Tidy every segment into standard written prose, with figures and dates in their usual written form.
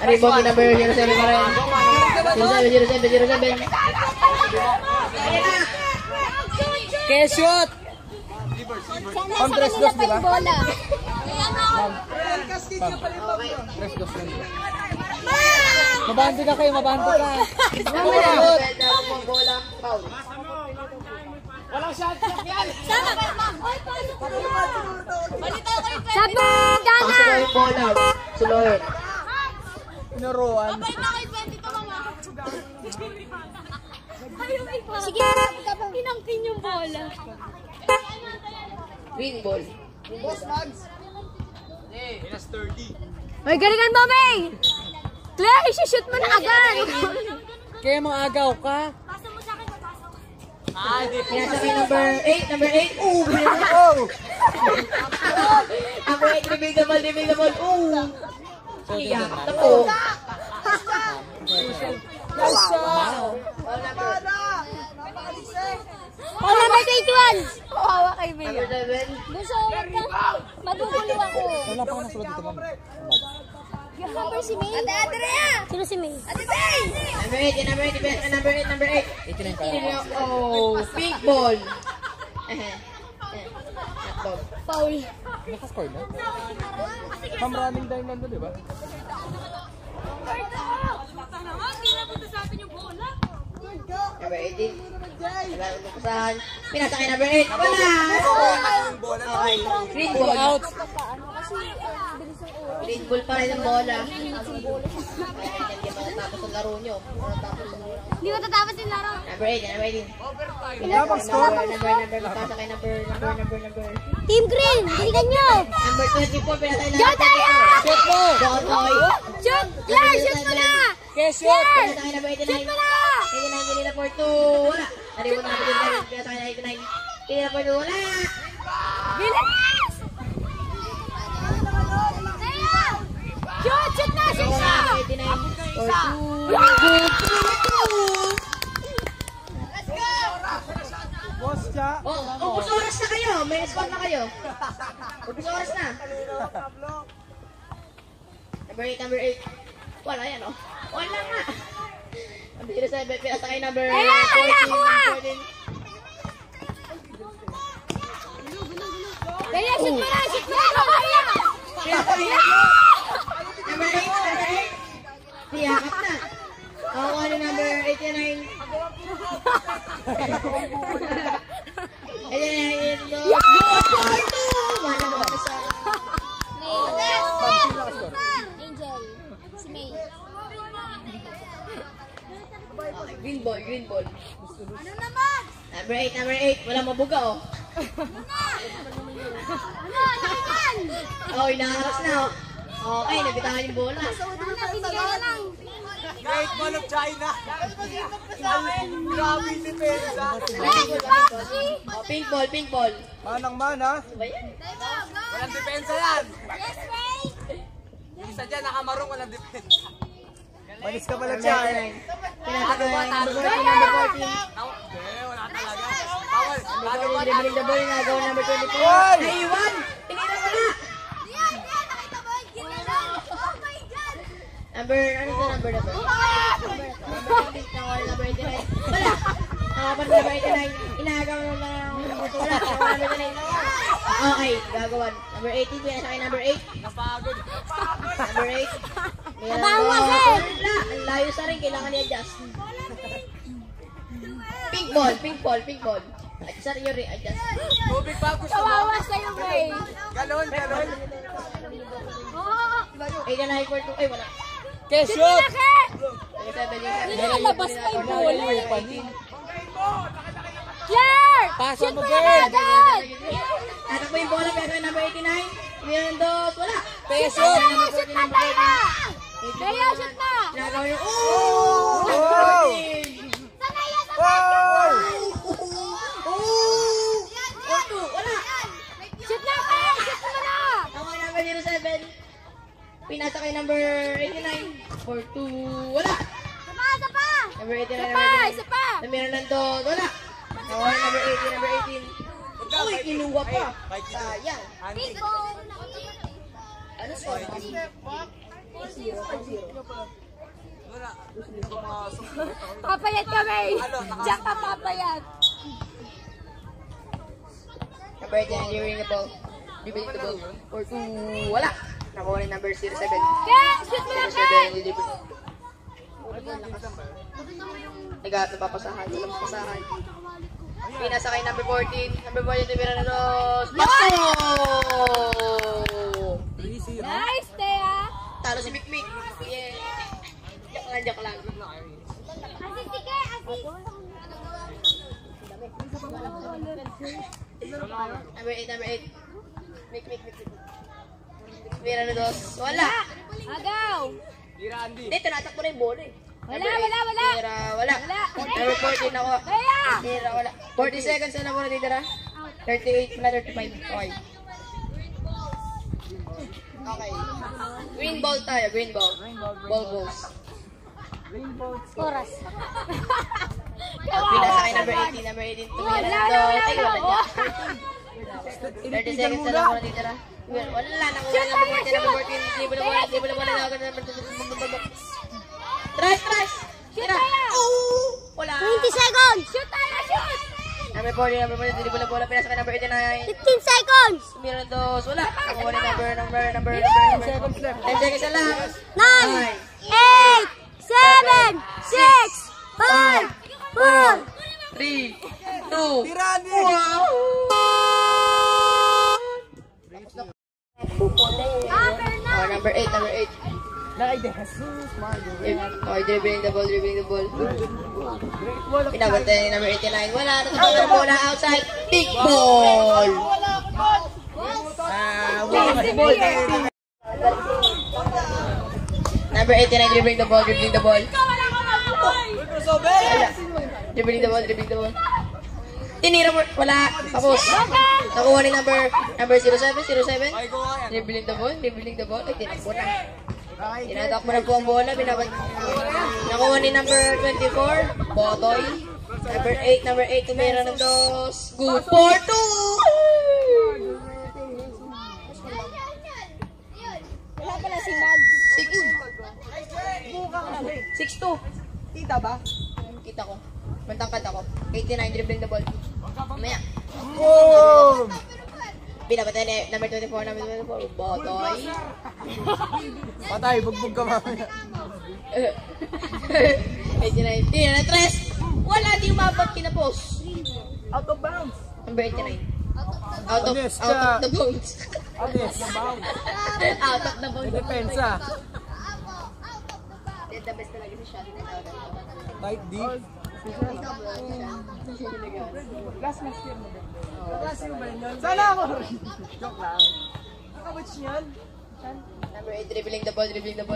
Rebound number 07 pa rin. 07. Kaya shoot! Pang-dress dos, di ba? Mabanto ka kayo, mabanto ka. Walang shot yan. Sabi, Dana! Pasok yung bola. Suloy. Pinuruan. Sige, pinangkin yung bola. Green ball. Ay, galingan mo, May! Claire, isi-shoot mo na agad! Kaya mga agaw ka. Pinasa kay number 8. Number 8. Ooh! Number 8. Dribble the ball. Ooh! Iya. Tapo. Oh, number 21! Kawawa kay Bea. Number 7. Gusto, wag ka. Madugulo ako. Wala pa ka nasulod dito, ma'am. Number si May. Ate Andrea! Sino si May? Ate May! Number 8. 89 ka lang. Oh, pink ball. Foul. Nakascore na? Ma'am, running time lang doon, di ba? Number 18. Wala utukusan. Pinasa kay number 8. Wala! Okay. Green ball. Out. Green ball pa rin ang bola. Hindi pa natapos ang laro nyo. Hindi ko tatapos yung laro. Number 8. Number score. Pinasa kay number. Team Green, galingan nyo! Number 24. Pinasa kay Shoot tayo! Shoot mo! Jotoy. Shoot! Claire, shoot mo na! Kaya shoot! Pinasa kay number 89. Shoot mo na! 89 kanina for 2. Wala. Nariwan na natin yung pinasa kay 89. Kanina for 2. Wala. Bilis! Shoot! Shoot na! Shoot na! 89 for 2. Boss siya. Ubus oras na kayo. May spot na kayo. Ubus oras na. Number 8. Wala yan, oh. Wala nga. Number 07. Pinasa kay number 14. Bea, shoot mo na! Shoot mo na! Bea! Number 8. Tiyakap na. Ako ano number 89. 89. Wala mo ka sa... Angel. Si May. Green ball. Ano naman? Number 8. Wala mabuga, oh. Ano naman? Oh, inaharas na, oh. Okay, nabitangan yung bola. Binigay na lang. Great Ball of China. Grabe si Penza. Oh, pink ball. Manang-mana. Ano ba yan? Walang depensa yan. Yes, May! Isa dyan, nakamarong, walang depensa. Manis ka pala siya. Pinasa ko number 14. Wala talaga. Bawal. Bago ba? Dribbling the ball, nagawa number 24. Oy! Naiwan! Tinira wala! Yan! Nakita mo yung ginalang! Oh my God! Number, ano sa number na to? Number 89. Wala! Nakapan number 89. Inagaw mo na wala. Number 89. Okay, gagawan. Number 18, pinasa kay number 8. Napagod. Number 8. Nabawas eh! Wala! Ang layo sa rin, kailangan i-adjust. Pink ball. Adjust yun rin, adjust. Tubig pa gusto mo. Kawawa sa'yo, May! Galon. Oo! 89 for 2. Ay, wala. Kaya shoot! Nilalabas pa yung bola eh. Claire! Pasa Shoot mo, mo girl. na agad! Tatak po yung bola, pero number 89. Meron dos, wala. Kaya Shoot shoot! na! Shoot na tayo! Kaya, shoot na! Nagawa yung, oh! Wow! Sanay yan! Wow! Wala. Shoot na kaya! Shoot mo na! Ako number 07. Pinasa kay number 89. For 2, wala. Isa pa! Number 89, Isa number pa! 89. Isa pa! Meron ng dos, wala. Ako number 18. Uy, kinuha pa. Sayang. Big ball! Ano score? Papayat kami! Diyan ka papayat! Number 8 yan, during the ball. Dribbling the ball. Or wala. Nakuha ni number 07. Kaya, shoot mo na Ken! 07. Nag-aat na papasahan. Walang papasahan. Pinasa kay number 14. Number 14, tumira na dos. Bakso! Nice, Thea! Talo si Mikmik. Yeah. Joke lang. Asis, sige! Asis! Number 8. Mikmik. Tumira na dos. Wala. Agaw! Hindi, tinatakbo na yung bola eh. Wala! Tira, wala. Number 14 ako. Thea! Tira, wala. 40 seconds na lang muna titira. 38 pala, 35. Okay. Okay. Green ball tayo, green ball. Ball goes. Oras. Pinasa kay number 18, number 18. Tumira na dos. Ay, wala niya. 30 seconds na lang muna titira. Wala, nakuha na number 14, number 14. Di mo na wala na ako. Trash! Tira! Oh! Wala! 20 seconds! Shoot tayo! Shoot! Number 40, hindi mo na bola. Pinasa kay number 89. 15 seconds! Tumira na dos. Wala. Nakuha ni number. 10 seconds na lang. 9, 8, 7, 6, 5, 4, 3, 2, Tirani! wow! Oh, number 8. Nay de Jesus, Mario. Okay, dribbling the ball. Pinabantay ni number 89. Wala na sa bola outside. Big ball! Number 89, dribbling the ball. Wala. Dribbling the ball. Tinira mo. Wala. Tapos. Nakuha ni number 07. Ay, go yan. Dribbling the ball. Ay, tinakbo na. Tinatak mo na po ang bola. Nakuha ni number 24. Botoy. Number 8. Tumira ng dos. Good for 2. Wala pala si Mag. 6-2. Tita ba? Kita ko. Mantangkad ako. 89, dribbling the ball. Mamaya. Boom! Pinapatay ni number 24. Botoy. Patay, bugbog ka mamaya. 89. Tira na tres. Wala, di umabot kinapos. Out of bounds. Number 89. Out of Honest the bounds. Honest, na bounds. Out of the bounds. Depensa. The best talaga si shot. Tight deep. Sana ako. Joke lang. Nakawitch niyan. Number 8, dribbling the ball.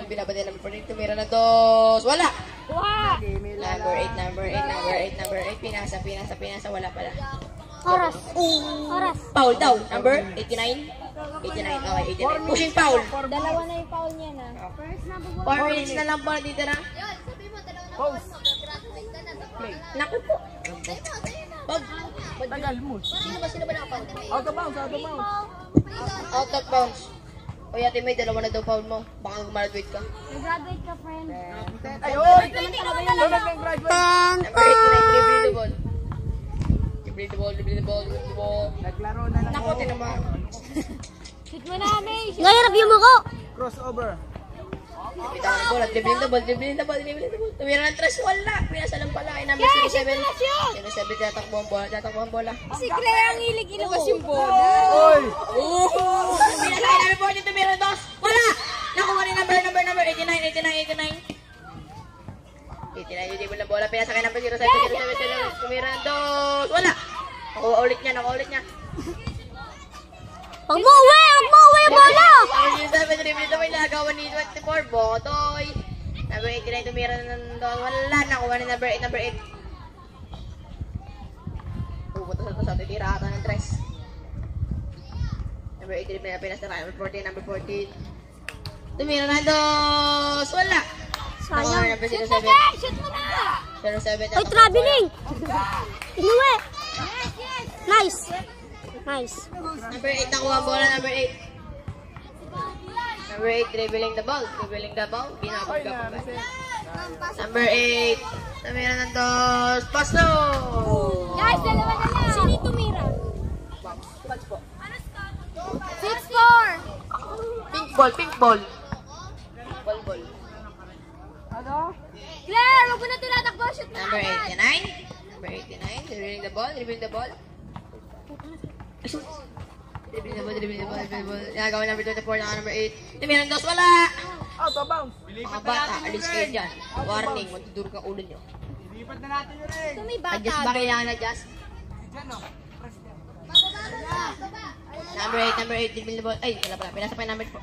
Binabati number 14. Tumira na dos. Wala. Wow! Number 8. Pinasa. Wala pala. Oras. Foul daw. Number 89. 89. Okay, 89. Pushing foul. Dalawa na yung foul niya na. 4 minutes na lang po dito na. Post. Naku po. Wag. Tagal mo. Sino ba nakapound? Out of bounds. Out of bounds. O yate may dalawa na daw foul mo. Baka gumagraduate ka. Nag-graduate ka, friend. Ayun! Doon nag-graduate. Number 89, dribbling the ball. Dribbling the ball. Naglaro na lang. Naku, tinama. Shoot mo na, May. Ngayon, review mo ko. Crossover. Bitawan ng bola. Dribbling the ball. Tumira ng tres. Wala. Pinasa lang pala. Ay, number 07. 07, tatakbo ang bola. Si Claire ang hilig ilabas yung bola. Oy! Pinasa kay number 14. Tumira ng dos. Wala. Nakuha ni number 89. 89, hindi mo na bola. Pinasa kay number 07. Tumira ng dos. Wala. Nakuha ulit niya. Huwag mo uwi yung bola. Number 07, dribbling the ball. Nagawa ni 24. Botoy. Number 89, tumira ng dos. Wala. Nakuha ni number 8. Pupunta sa titira ata ng tres. Number 8, dribbling na pinasa kay number 14. Tumira ng dos. Wala. Sayang. Number 07. Shoot mo na. 07. Hoy, traveling. Inuwi. Nice. Number 8, nakuha ang bola. Number 8. Number 8, dribbling the ball. Dribbling the ball. Binabag ka pa ba? Number 8. Tumira ng dos. Paso! Guys, dalawa na lang. Sino yung tumira? 6-4. Pink ball, pink ball. Ball, ball. Claire, huwag mo na tinatakbo. Shoot mo. Number 89. Number 89. Dribbling the ball. Dribbling the ball. Dribbling the ball, dribbling the ball, dribbling the ball. Nagawa number 24 na number 8. Tumira ng dos. Wala! Out of bounds. Mga bata, alis kayo dyan. Warning, matuturo ka ulo nyo. Lipat na natin yun rin. Ito may bata. Adjust ba kailangan adjust? Diyan o. Number 8, number 8, dribbling the ball. Ay, wala pala. Pinasa pa yung number 4.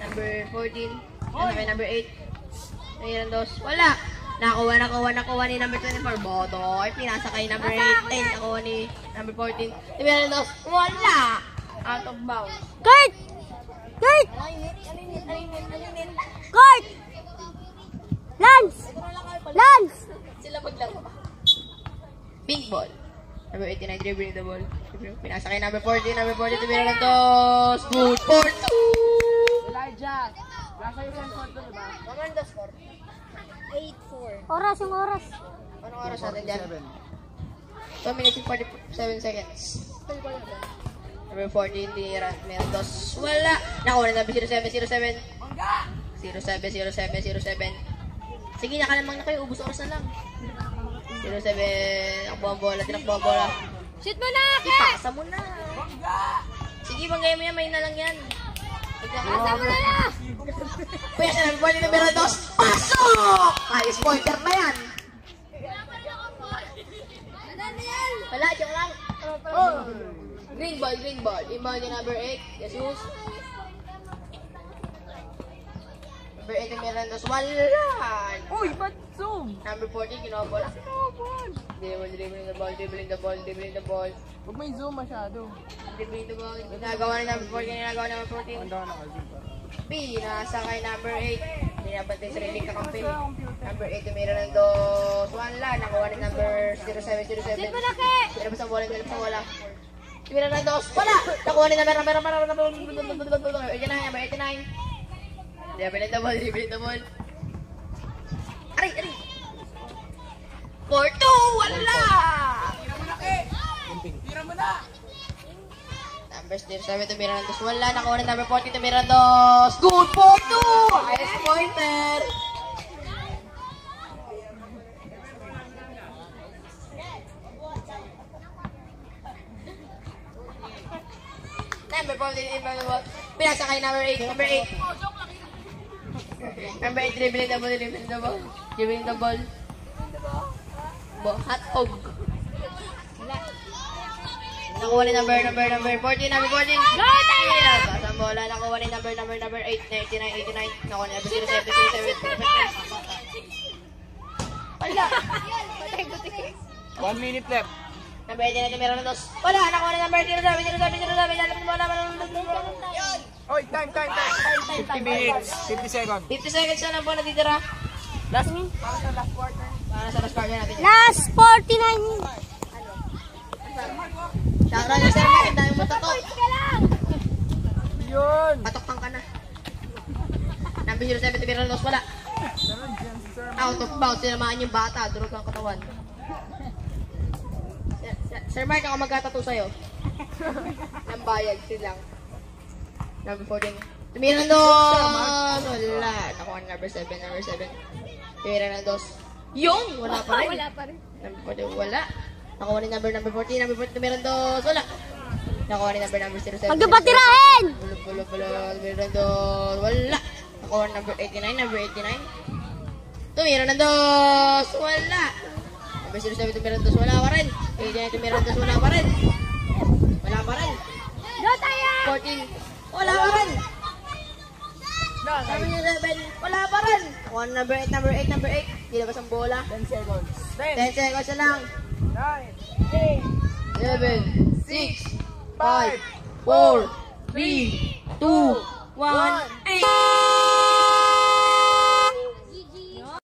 Number 14. Pinasa pa yung number 8. Mayroon dos. Wala. Nakuha ni number 24. Boto. Ay, pinasa kay number 8. Ay, nakuha ni number 14. Mayroon dos. Wala. Out of bounds. Kurt! Kurt! Kurt! Lance! Lance! Sila maglaro. Pink ball. Number 89, dribbling the ball. Pinasa kay number 14. Number 14, mayroon dos. Good for 2. Elijah. Nasa yung sensor to, diba? Naman the score. 8-4. Oras, yung oras. Anong oras natin dyan? 2 minutes and 47 seconds. Number 14, tinira. Meron dos. Wala. Nakuha na number 07. 07. 07. Sige, nakalamang na kayo. Ubus oras na lang. 07. Takbo ang bola. Tinakbo ang bola. Shoot mo na, Kurt! Ipasa mo na. Sige, banggay mo yan. May na lang yan. Pasa mo na lang! Kuya, sa number 14, numero dos. Pasok! Ayos, pointer na yan. Wala, joke lang. Green ball, green ball. Inbound yung number 8. Jesus. Number 8 yung Mirandos. Wala! Uy, ba't zoom? Number 14, kinuha bola. Dribbling the ball, dribbling the ball, dribbling the ball. Huwag may zoom masyado. Dribbling the ball. Ginagawa ni number 14, ginagawa ni number 14. Pinasa kay number 8. Pinapantay sa riling kakampi. Number 8 yung Mirandos. Wala! Nakuha ni number 07. Shoot mo na, Kurt! Pinabas ang bola, pinabas ang bola. Mirandos. Wala! Nakuha ni number 89. Dribbling the ball, dribbling the ball. Aray, aray! 4-2! Wala! Tira mo na! Number 07 to Mirandos. Wala. Nakuha ni number 14 to Mirandos. Good for 2! Highest pointer! Number 14 Mirandos. Pinasa kay number 8. Number 8. Number 8, dribbling the ball, dribbling the ball. Dribbling the ball. Hotdog. Nakuha ni number 14, number 14. Go, Tyler! Basta ang bola, nakuha ni number 8, 89. Nakuha ni number 07. Wala. 1 minute left. Number 89, meron na dos. Wala, nakuha ni number 07. Lalapit mo bola. Oy, time. 50 minutes. 50 seconds. 50 seconds na lang po natitira. Last para sa last quarter. Para sa last quarter natin. Last 49. Shoutout yung sir Mike, dahil mo tato. Yun. Patok ka na. Number 07, meron na dos. Wala. Out of bounds, sinamaan yung bata. Durog ang katawan. Sir Mark, ako magkatato sa'yo. Nang bayad silang. Number 14. Tumira ng dos! Wala. Nakuha ni number 7. Tumira ng dos. Yung! Wala pa rin. Number 14. Wala. Nakuha ni number 14. Number 14. Tumira ng dos. Wala. Nakuha ni number 07. Huwag niyo pa tirahin! Wala. Tumira ng dos. Wala. Nakuha ni number 89. Tumira ng dos. Wala. Number 07. Tumira ng dos. Wala pa rin. 89. Tumira ng dos. Wala pa rin. Go, Tyler! 14. Wala pa rin. Number 11. Wala pa rin. Nakuha ni number 8. Nilabas ang bola. 10 seconds. 10 seconds na lang. 9, 7, 6, 5, 4, 3, 2, 1.